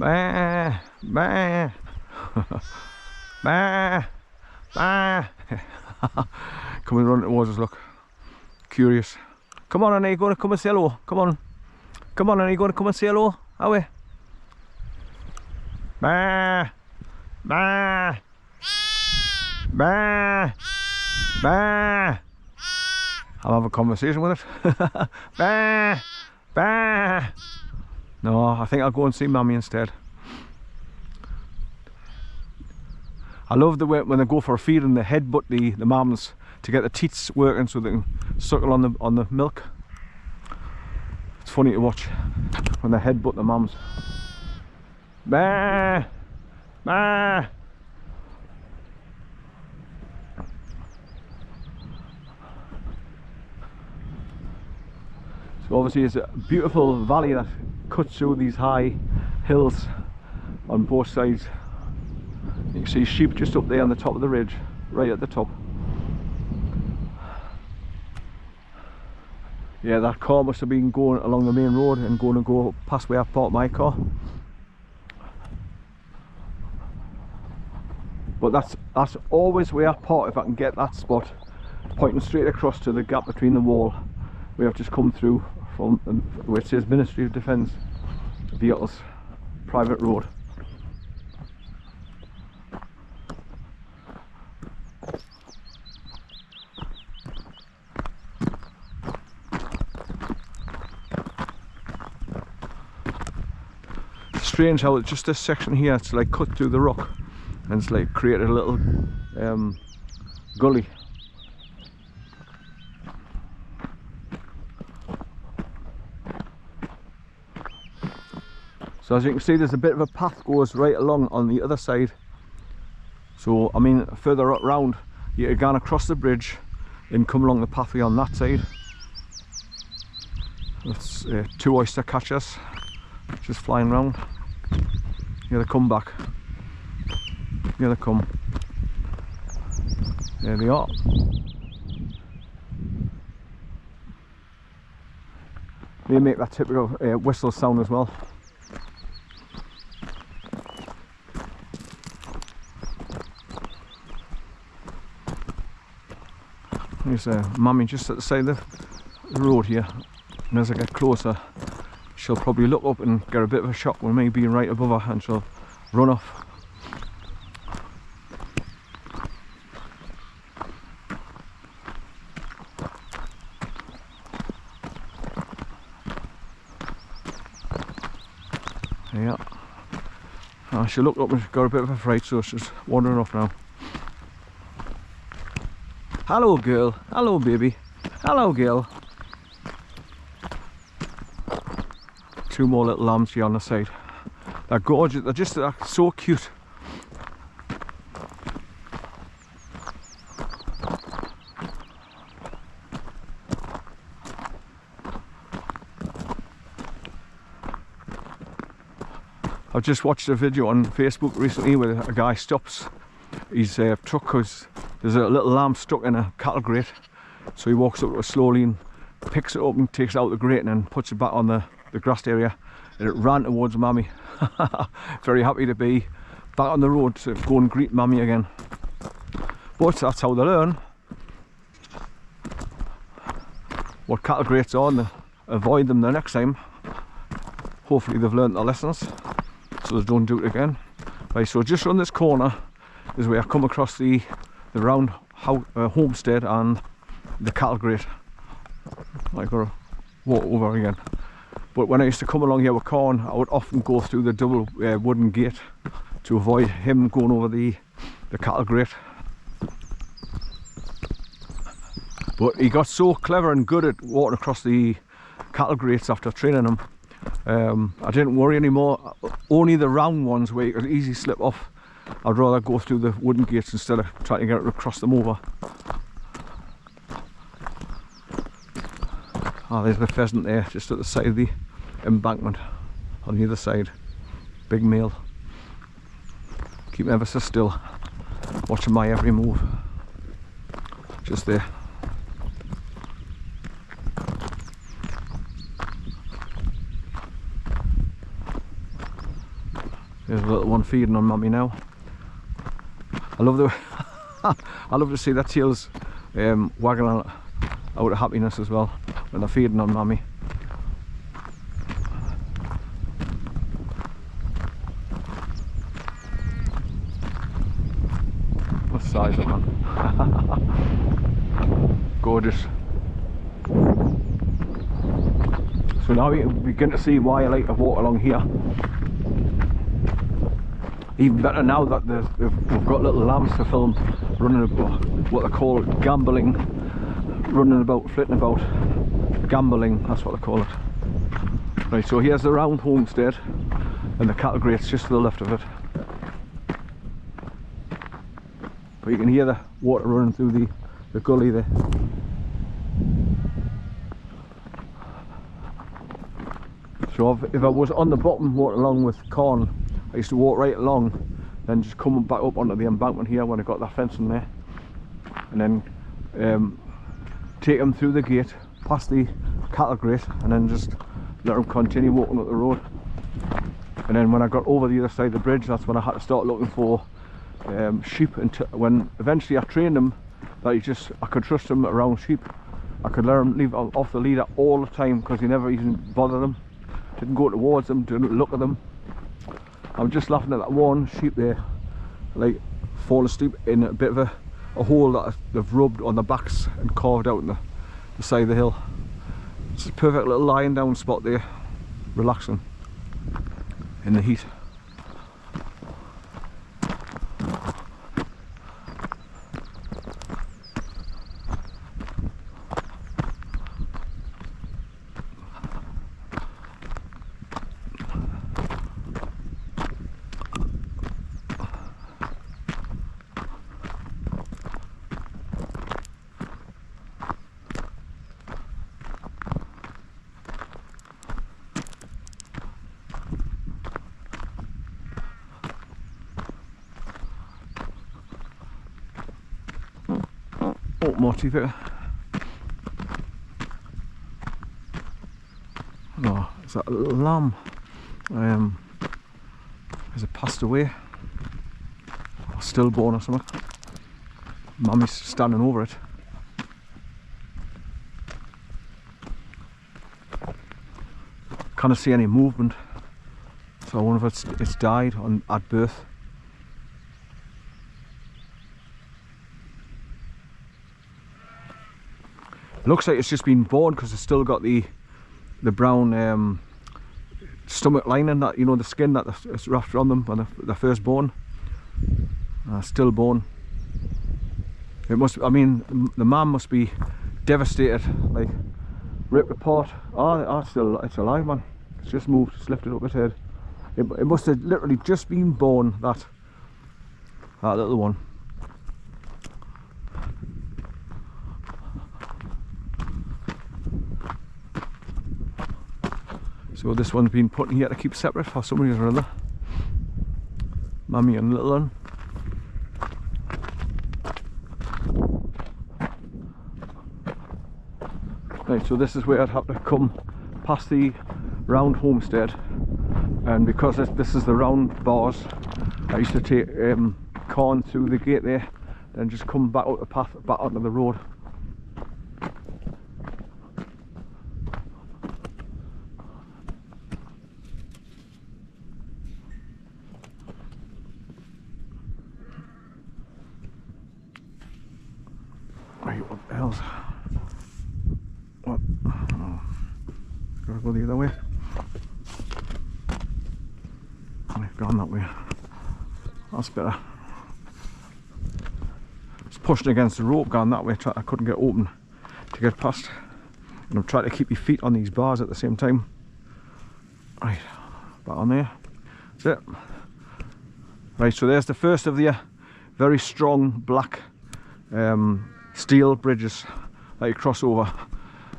Bah, bah. Bah, bah. Coming running towards us, look. Curious. Come on, Annie, you going to come and say hello? Come on. Come on, Annie, you going to come and say hello? Are we? Bah, bah. Bah, bah. I'll have a conversation with it. Bah, bah. No, I think I'll go and see Mummy instead. I love the way when they go for a feed and they headbutt the mums to get the teats working so they can suckle on the milk. It's funny to watch when they headbutt the mums. Bah, bah. So obviously it's a beautiful valley that cuts through these high hills on both sides. You can see sheep just up there on the top of the ridge, right at the top. Yeah, that car must have been going along the main road and going to go past where I parked my car. But that's always where I park if I can get that spot, pointing straight across to the gap between the wall we have just come through from, where it says Ministry of Defence vehicles, private road. Strange how it's just this section here, it's like cut through the rock and it's like created a little gully. So as you can see, there's a bit of a path goes right along on the other side. So I mean, further round, you can go across the bridge and come along the pathway on that side. That's 2 oyster catchers just flying round. Here they come back. Here they come. There they are. They make that typical whistle sound as well. There's Mummy just at the side of the road here, and as I get closer she'll probably look up and get a bit of a shock with me being right above her, and she'll run off. Yeah, she looked up and got a bit of a fright, so she's wandering off now. Hello girl, hello baby, hello girl. 2 more little lambs here on the side. They're gorgeous, they're so cute. I've just watched a video on Facebook recently where a guy stops his truck because there's a little lamb stuck in a cattle grate. So he walks up to it slowly and picks it up and takes it out the grate and then puts it back on the grassed area, and it ran towards Mummy. Very happy to be back on the road to go and greet Mummy again. But that's how they learn what cattle grates are, and they avoid them the next time. Hopefully they've learned their lessons so they don't do it again. Right, so just around this corner is where I come across the round homestead and the cattle grate. I gotta walk over again. But when I used to come along here with corn, I would often go through the double wooden gate to avoid him going over the cattle grate. But he got so clever and good at walking across the cattle grates after training him. I didn't worry anymore. Only the round ones where you could easily slip off, I'd rather go through the wooden gates instead of trying to get it across them over. Oh, there's the pheasant there, just at the side of the embankment on the other side. Big male. Keep ever so still, watching my every move. Just there. There's a little one feeding on Mummy now. I love the I love to see their tails wagging out of happiness as well when they're feeding on Mummy. What size of man? Gorgeous. So now we begin to see why I like to walk along here. Even better now that we've got little lambs to film running about, what they call gambling, running about, flitting about, gambling, that's what they call it. Right, so here's the round homestead and the cattle grates just to the left of it. But you can hear the water running through the gully there. So if I was on the bottom walking along with corn, I used to walk right along, then just come back up onto the embankment here when I got that fence in there, and then take them through the gate, past the cattle grate, and then just let them continue walking up the road. And then when I got over the other side of the bridge, that's when I had to start looking for sheep, until when eventually I trained them that I could trust them around sheep. I could let them leave off the leader all the time because you never even bother them, didn't go towards them, didn't look at them. I'm just laughing at that one sheep there, like falling asleep in a bit of a hole that they've rubbed on the backs and carved out in the side of the hill. It's a perfect little lying down spot there, relaxing in the heat. Oh, more teeth there. Oh, is that a little lamb? Has it passed away? Or stillborn or something? Mummy's standing over it. Can't see any movement, so I wonder if it's died at birth. It looks like it's just been born because it's still got the brown stomach lining, that, you know, the skin that is wrapped around them when they're first born. Stillborn. It must. I mean, the man must be devastated, like ripped apart. Oh, it's alive, man. It's just moved. It's lifted up its head. It must have literally just been born. That little one. So this one's been put in here to keep separate for some reason or other. Mummy and little one. Right, so this is where I'd have to come past the round homestead, and because this is the round bars, I used to take corn through the gate there, then just come back up the path, back onto the road. Right, what the hell's... What? Oh. Gotta go the other way. I've gone that way. That's better. It's pushing against the rope going that way. I couldn't get open to get past. And I'm trying to keep your feet on these bars at the same time. Right, back on there. That's it. Right, so there's the first of the very strong black steel bridges that you cross over.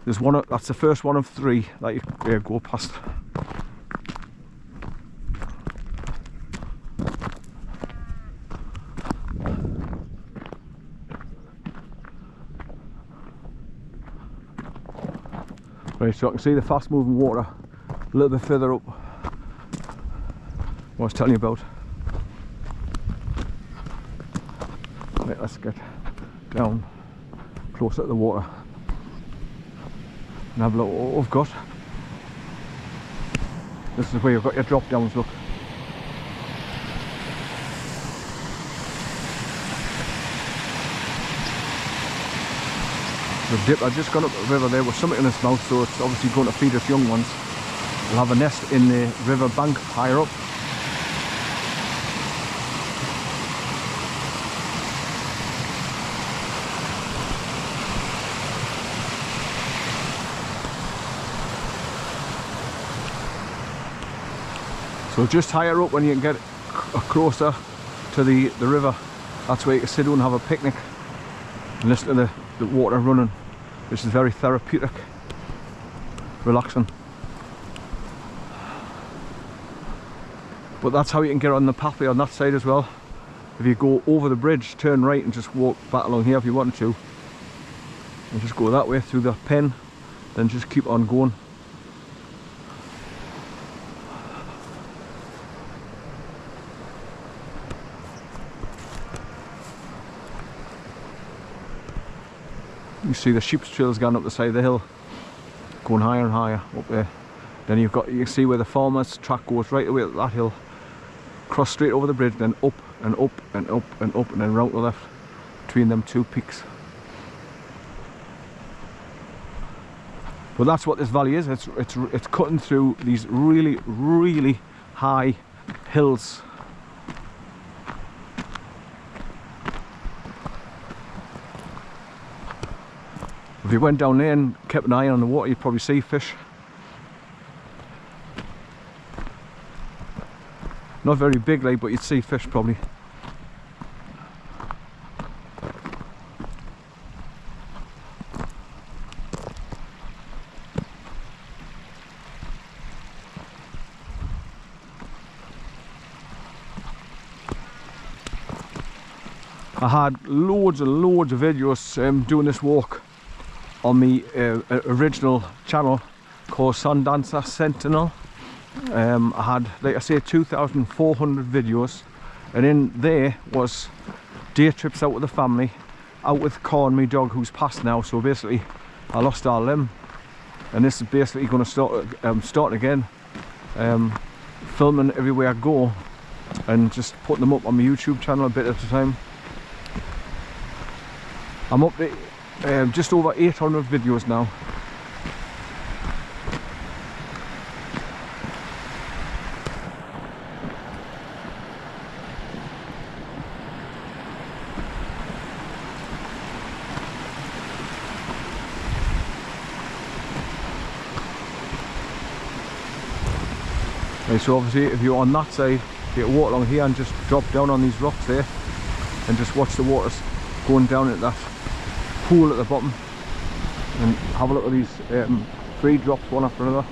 There's one. That's the first one of three that you go past. Right, so I can see the fast moving water a little bit further up. I was telling you about. Right, let's get down closer to the water and have a look at what we've got. This is where you've got your drop downs, look. The dipper just gone up the river there with something in its mouth, so it's obviously going to feed its young ones. We'll have a nest in the river bank higher up. So just higher up when you can get closer to the river, that's where you can sit down and have a picnic and listen to the water running, which is very therapeutic, relaxing. But that's how you can get on the pathway on that side as well. If you go over the bridge, turn right and just walk back along here if you wanted to, and just go that way through the pen, then just keep on going. You see the sheep's trails going up the side of the hill, going higher and higher up there. Then you can see where the farmer's track goes right away up that hill, cross straight over the bridge, then up and up and up and up, and then round to the left between them two peaks. But that's what this valley is. It's cutting through these really high hills. If you went down there and kept an eye on the water, you'd probably see fish. Not very big, like, but you'd see fish probably. I had loads and loads of videos doing this walk on the original channel called Sundancer Sentinel. I had, like I say, 2,400 videos, and in there was day trips out with the family, out with Corn, my dog, who's passed now. So basically I lost our limb, and this is basically going to start again, filming everywhere I go and just putting them up on my YouTube channel a bit at a time. I'm up to just over 800 videos now. Right, so obviously if you're on that side, you can walk along here and just drop down on these rocks there and just watch the waters going down at that pool at the bottom, and have a look at these 3 drops one after another.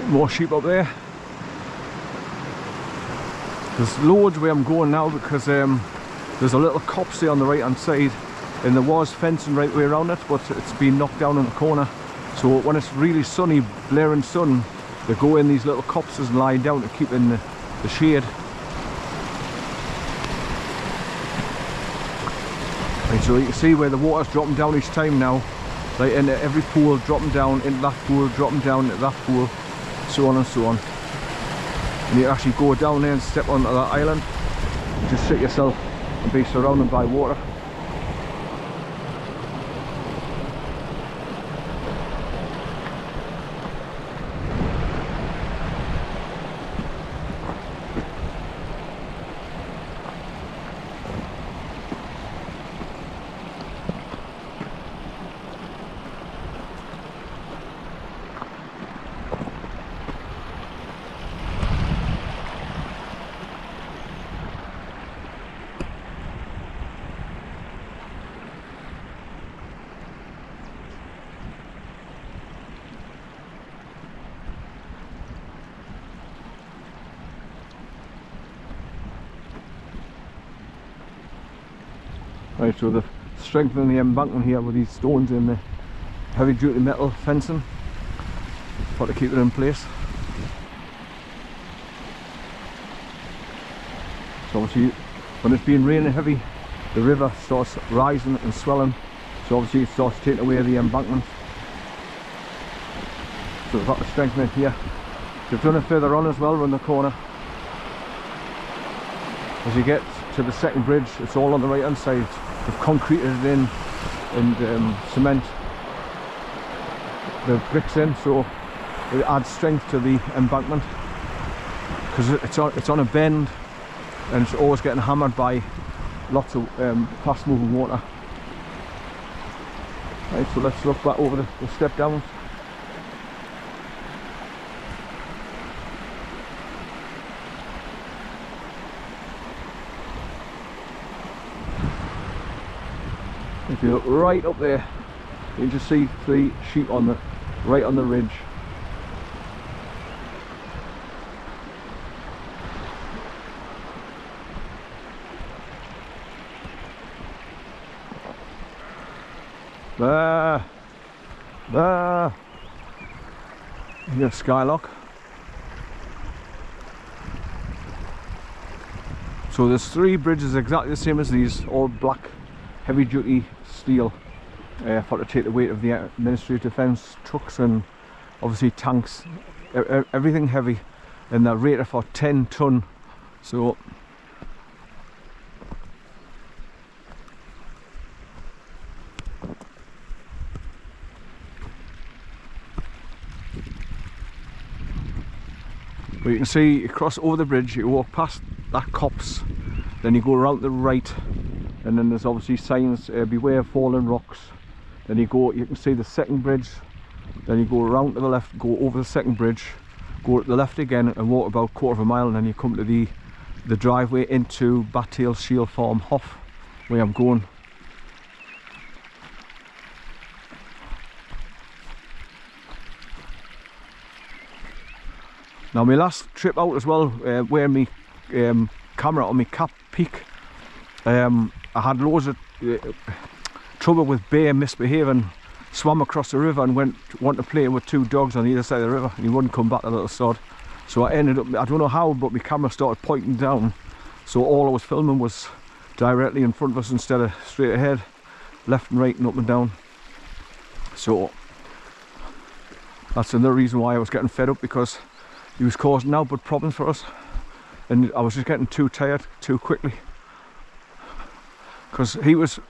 More sheep up there. There's loads where I'm going now because there's a little copse there on the right hand side, and there was fencing right way around it, but it's been knocked down in the corner. So when it's really sunny, blaring sun, they go in these little copses and lie down to keep in the shade. Right, so you can see where the water's dropping down each time now, right into every pool, dropping down into that pool, dropping down into that pool, so on and so on. And you actually go down there and step onto that island, just sit yourself and be surrounded by water. Right, so they're strengthening the embankment here with these stones in the heavy duty metal fencing for to keep it in place. So obviously when it's been raining heavy, the river starts rising and swelling, so obviously it starts taking away the embankment. So they've got to strengthen it here. They've done it further on as well, around the corner. As you get to the second bridge, it's all on the right hand side. They've concreted it in and cement the bricks in, so it adds strength to the embankment, because it's on a bend and it's always getting hammered by lots of fast moving water. Right, so let's look back over the step downs. If you look right up there, you can just see 3 sheep on right on the ridge. There. Here's Skylock. So there's 3 bridges exactly the same as these, all black, heavy duty steel, for to take the weight of the Ministry of Defence trucks and obviously tanks, everything heavy, and they're rated for 10 ton. So but you can see you cross over the bridge, you walk past that copse, then you go around the right, and then there's obviously signs, beware fallen rocks. Then you can see the second bridge, then you go around to the left, go over the second bridge, go to the left again and walk about a quarter of a mile, and then you come to the driveway into BATTailSHIEL farm, haugh, where I'm going. Now my last trip out as well, where my camera on my cap peak, I had loads of trouble with bear misbehaving, swam across the river and wanted to play with 2 dogs on either side of the river, and he wouldn't come back, the little sod. So I ended up, I don't know how, but my camera started pointing down, so all I was filming was directly in front of us instead of straight ahead, left and right and up and down. So that's another reason why I was getting fed up, because he was causing outward problems for us, and I was just getting too tired too quickly, because he was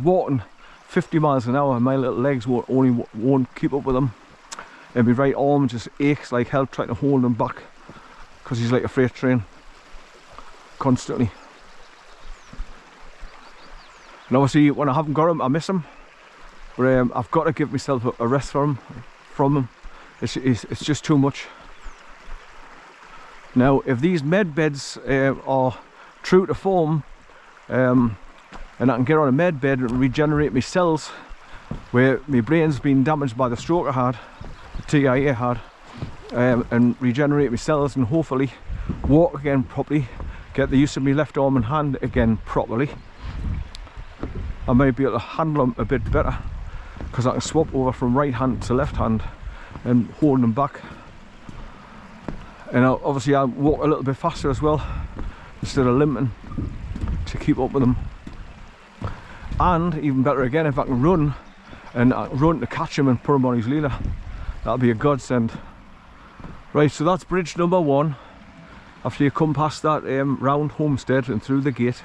walking 50 miles an hour and my little legs won't keep up with him, and my right arm just aches like hell trying to hold him back, because he's like a freight train constantly. And obviously when I haven't got him, I miss him, but I've got to give myself a rest from him. It's just too much. Now if these med beds are true to form, and I can get on a med bed and regenerate my cells, where my brain's been damaged by the stroke I had, the TIA had, and regenerate my cells and hopefully walk again properly, get the use of my left arm and hand again properly, I may be able to handle them a bit better, because I can swap over from right hand to left hand and hold them back. And obviously I'll walk a little bit faster as well, instead of limping, to keep up with them. And even better again, if I can run, and I run to catch him and put him on his leader, that'll be a godsend. Right, so that's bridge number 1. After you come past that round homestead and through the gate.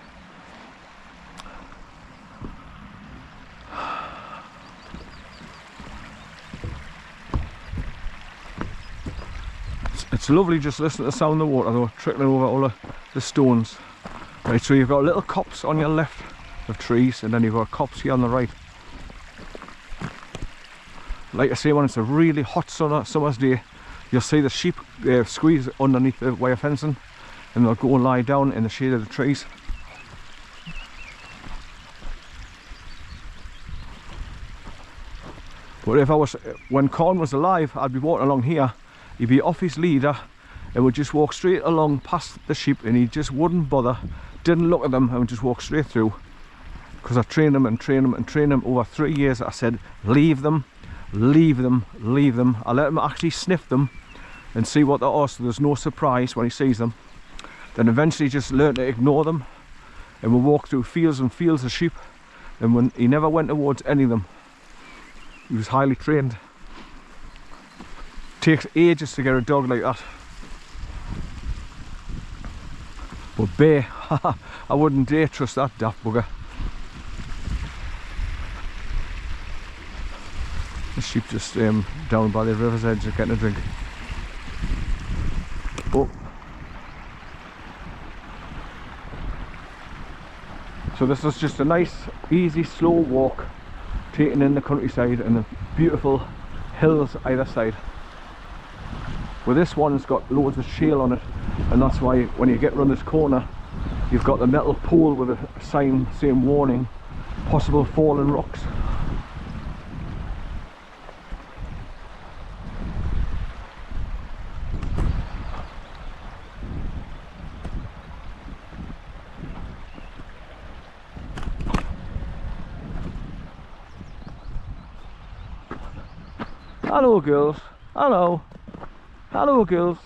It's lovely just listening to the sound of the water though, trickling over all the stones. Right, so you've got a little copse on your left of trees, and then you've got a copse here on the right. Like I say, when it's a really hot summer's day, you'll see the sheep squeeze underneath the wire fencing, and they'll go and lie down in the shade of the trees. But if I was, when corn was alive, I'd be walking along here, he'd be off his leader and would just walk straight along past the sheep, and he just wouldn't bother, didn't look at them, and would just walk straight through. because I trained them and trained them and trained them over 3 years. I said, leave them, leave them, leave them. I let him actually sniff them and see what they are, so there's no surprise when he sees them. Then eventually just learned to ignore them, and we walked through fields and fields of sheep, and when he never went towards any of them. He was highly trained. Takes ages to get a dog like that. But Bay, I wouldn't dare trust that daft bugger. The sheep just down by the river's edge are getting a drink. Oh. So this is just a nice, easy, slow walk, taking in the countryside and the beautiful hills either side. Well, this one's got loads of shale on it, and that's why when you get around this corner, you've got the metal pole with a sign saying warning, possible fallen rocks. Hello girls, hello, hello girls.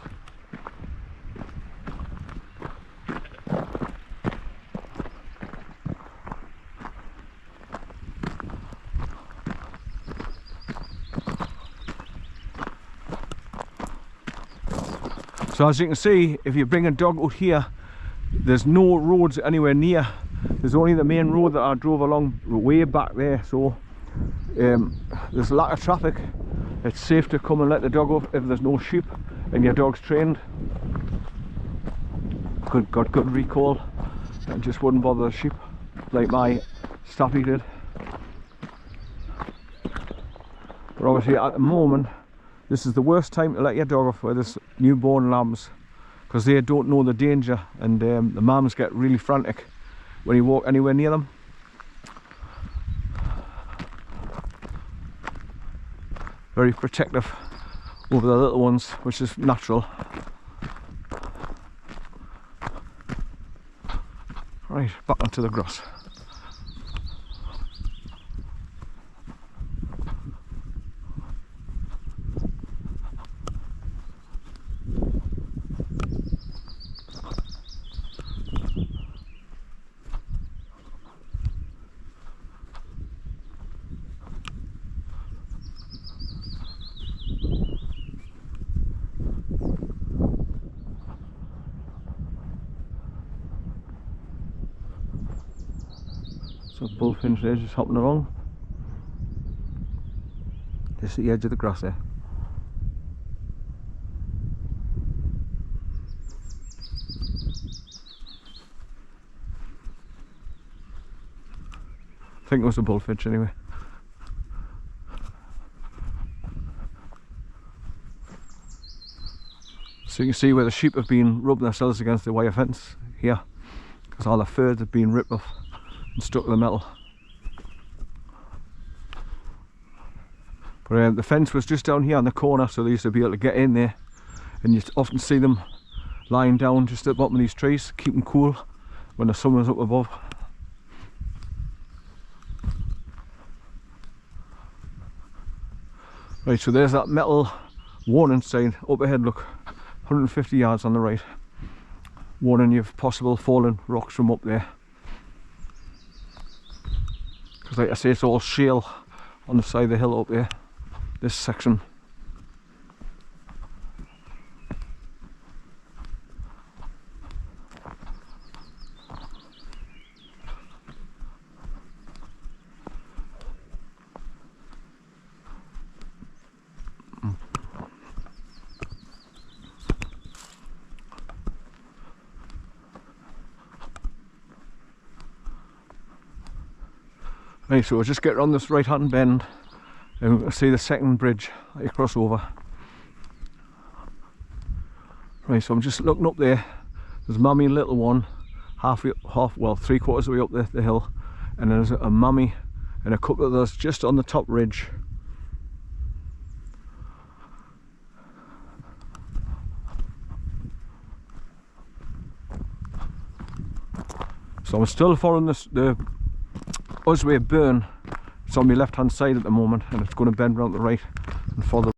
So as you can see, if you bring a dog out here, there's no roads anywhere near. There's only the main road that I drove along way back there, so there's a lack of traffic. It's safe to come and let the dog off if there's no sheep and your dog's trained. Got good recall and just wouldn't bother the sheep like my Staffy did. But obviously at the moment, this is the worst time to let your dog off with this newborn lambs, because they don't know the danger, and the mums get really frantic when you walk anywhere near them. Very protective over the little ones, which is natural. Right, back onto the grass. So bullfinch there just hopping along. Just at the edge of the grass there. I think it was a bullfinch anyway. So you can see where the sheep have been rubbing themselves against the wire fence here, because all the fur have been ripped off and stuck to the metal. But the fence was just down here on the corner, so they used to be able to get in there, and you often see them lying down just at the bottom of these trees, keep them cool when the sun was up above. Right, so there's that metal warning sign up ahead, look, 150 yards on the right, warning you of possible fallen rocks from up there. Because like I say, it's all shale on the side of the hill up there, this section. Right, so we'll just get around this right hand bend and we'll see the second bridge that you cross over. Right, so I'm just looking up there. There's mummy and little one, well, 3/4 of the way up the hill, and there's a mummy and a couple of those just on the top ridge. So I'm still following the Osway burn, it's on my left hand side at the moment, and it's going to bend round the right and follow